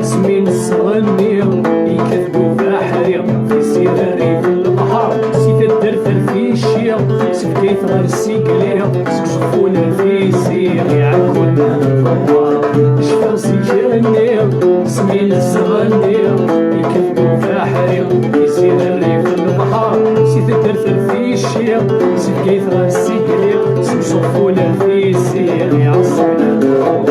سمين الصغني يكذبوا بحري في سيراري في البحر سيت الدرفل في الشيا سبكيت غير السيكلي سكشفونا في سير يعكونا الفوار شفر سيجاني سمين الصغني يكذبوا بحري في سيراري في البحر سيت الدرفل في الشيا سبكيت غير السيكلي سكشفونا في سير يعصونا الفوار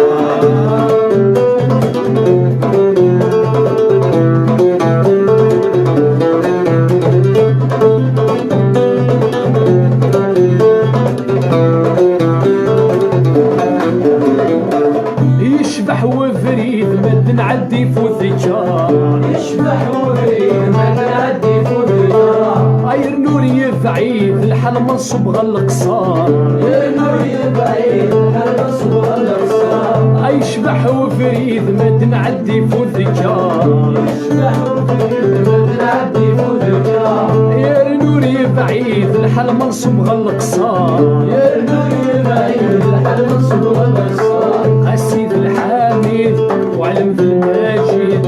يشبح وفريد مد نعدي فوت الجار يشبح وفريد مد نعدي فوت الجار غير نور يبعيد الحل منصب غالقصار غير نور يبعيد الحل منصب غالقصار يشبح وفريد مد نعدي فوت الجار يشبح وفريد مد نعدي فوت الجار غير نور يبعيد الحل منصب غالقصار غير نور يبعيد الحل منصب غالقصار السيد الحميد وعلم في المجيد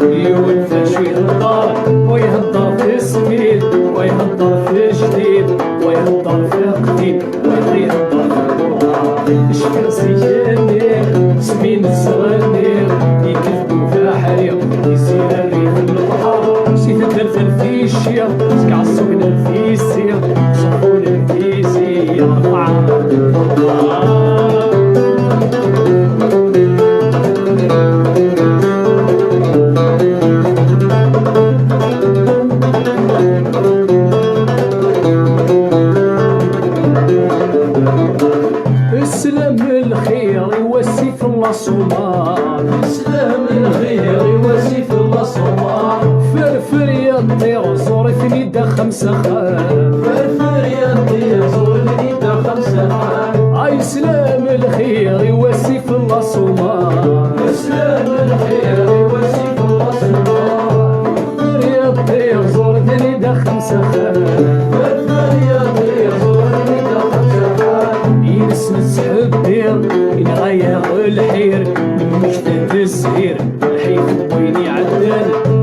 يونفش ويهضر ويهضر في سميد ويهضر في جديد ويهضر في قديم ويهضر في قرى شكر سيجاني سمين الصغنير يكذبوا في حريق يسير الريف البحر سيد الدرفل في الشيا سكعصونا في السير صفونا في سير رفعنا السلام الخير يوسي في الله صومال السلام الخير يوسي في الله صومال فرفر يطير زورتني دا خمسة خان فرفر يطير زورتني دا خمسة خان اي سلام الخير يوسي في الله صومال السلام الخير يوسي في الله صومال فرفر يطير زورتني دا خمسة خان فرفر يطير زورتني دا خمسة خان ينسم السحبير ينغير الحير من مجتهد الزهير الحيف وين يعدل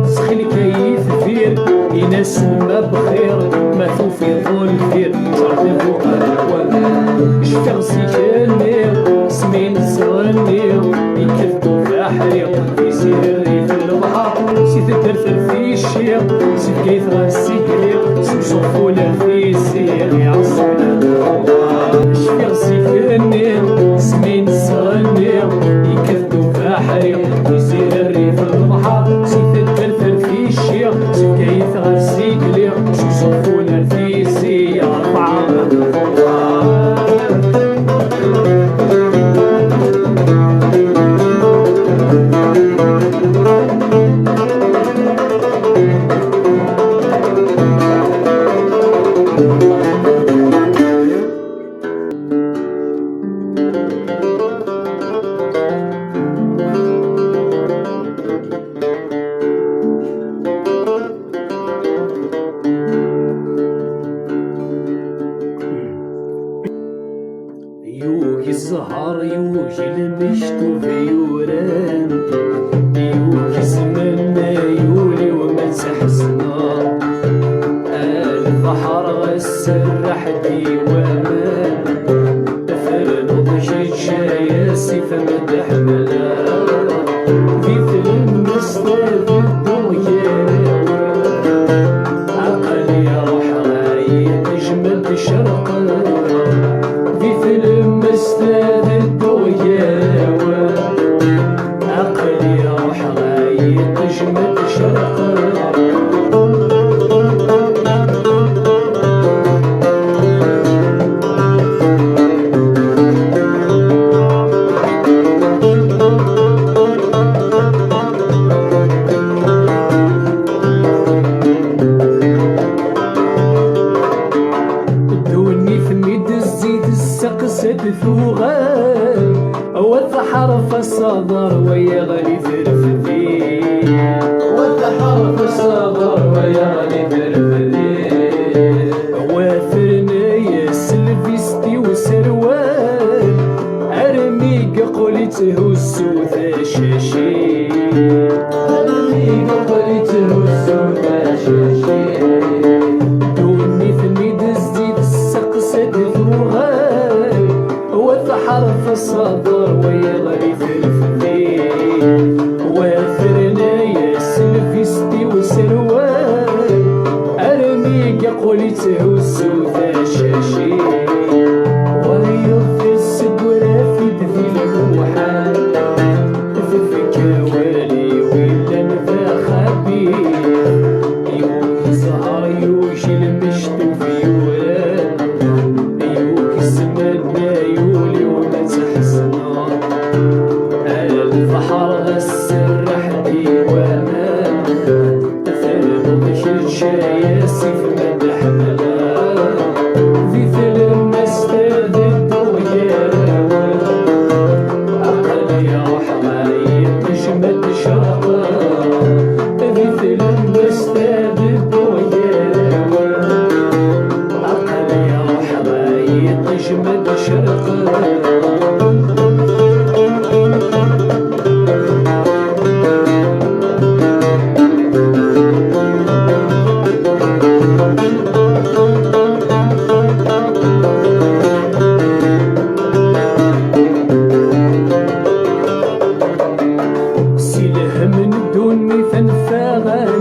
سخن كيف فير ينسم ما بخير ما توفي طول الفير صارت فوق الأول شفر سيجانير سمين الصغنير يكذبوا في حريق يسير في البحر سيت الدرفل في الشيق سيت كيف غاسيكلير سمصفونا في السير يعصونا الفوار شفر سيجانير سمين الصغنير يكذبوا في حريق يسير في البحر سيت الدرفل في الشيق سيت كيف غاسيكلير سمصفونا في السير يعصونا الفوار يوهي الزهر يوهي المشتو في يوران يوهي زمنا يولي وما تحسنا البحر غسر حدي وامان فرن ضجيج شاياسي فما تحملا في فيلم مستاذ الدنيا عقلي روح غاية تجمد شرقا في فيلم استاذ الدنيا عقلي روح غاية تجمد شرقا ثوغان والحرف الصدر ويا غالي ترفدي والحرف الصغر ويا غالي ترفدي وافرني سلفيستي وسروال ارمي قولته السوث شاشي ارمي قولته السوث شاشي دوني ثميد الزيت السقسد ثوغان وحرف الصدر ويا غالي ترفدي وافرني سلفيستي وسروال ارمي قولته السوث شاشي ويغفي السبرة في دفي الموحال ذفك والي ولا نفا خبير يوك زهر يوشي المشت في وراد يوك الزمان يولي وما تحسنا على البحر غسرح ديوانا ثابت شرشايا سيف مدح ملا في فيلم استاذ الدنيا عقلي يا حماي تجمد شرقا في فيلم استاذ الدنيا عقلي يا حماي تجمد شرقا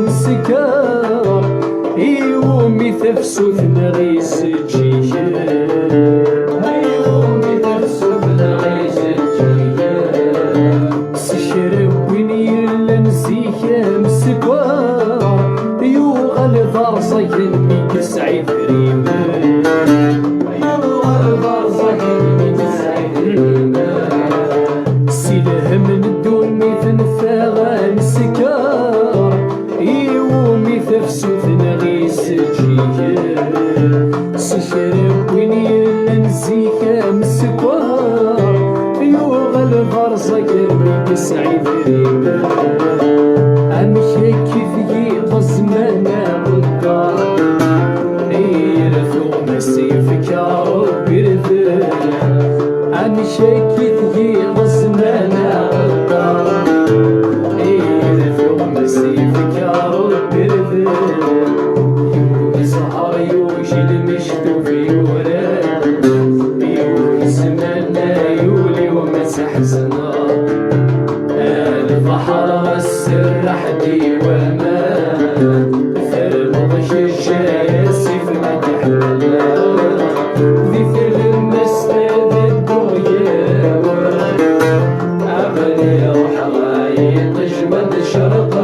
سكار يومي تفسد نغيس الجيال يومي تفسد نغيس الجيال سشرب يلا نسيك مسكار يوغل ضرسك ميك سعيد ريمان يوغل ضرسك ميك سعيد ريمان سيله من الدنيا تنفاغ سكار يومي تفسد نغيس الجيال سشرب يلا نسيك مسكار يوغل ضرسك ميك سعيد ريمان امشي كيفي غزمان الدار يرثو مسيفك يا ربي رذل امشي كيفي غزمان الدار يرثو مسيفك يا ربي رذل يزهر يوشي المشت في وراد يوكي زماننا يولي وما تحزنا البحر والسرح ديوانا ثربض شجايا سيف مدح ملا في فيلم استاذ الدنيا عقلي روح غايط جمد شرق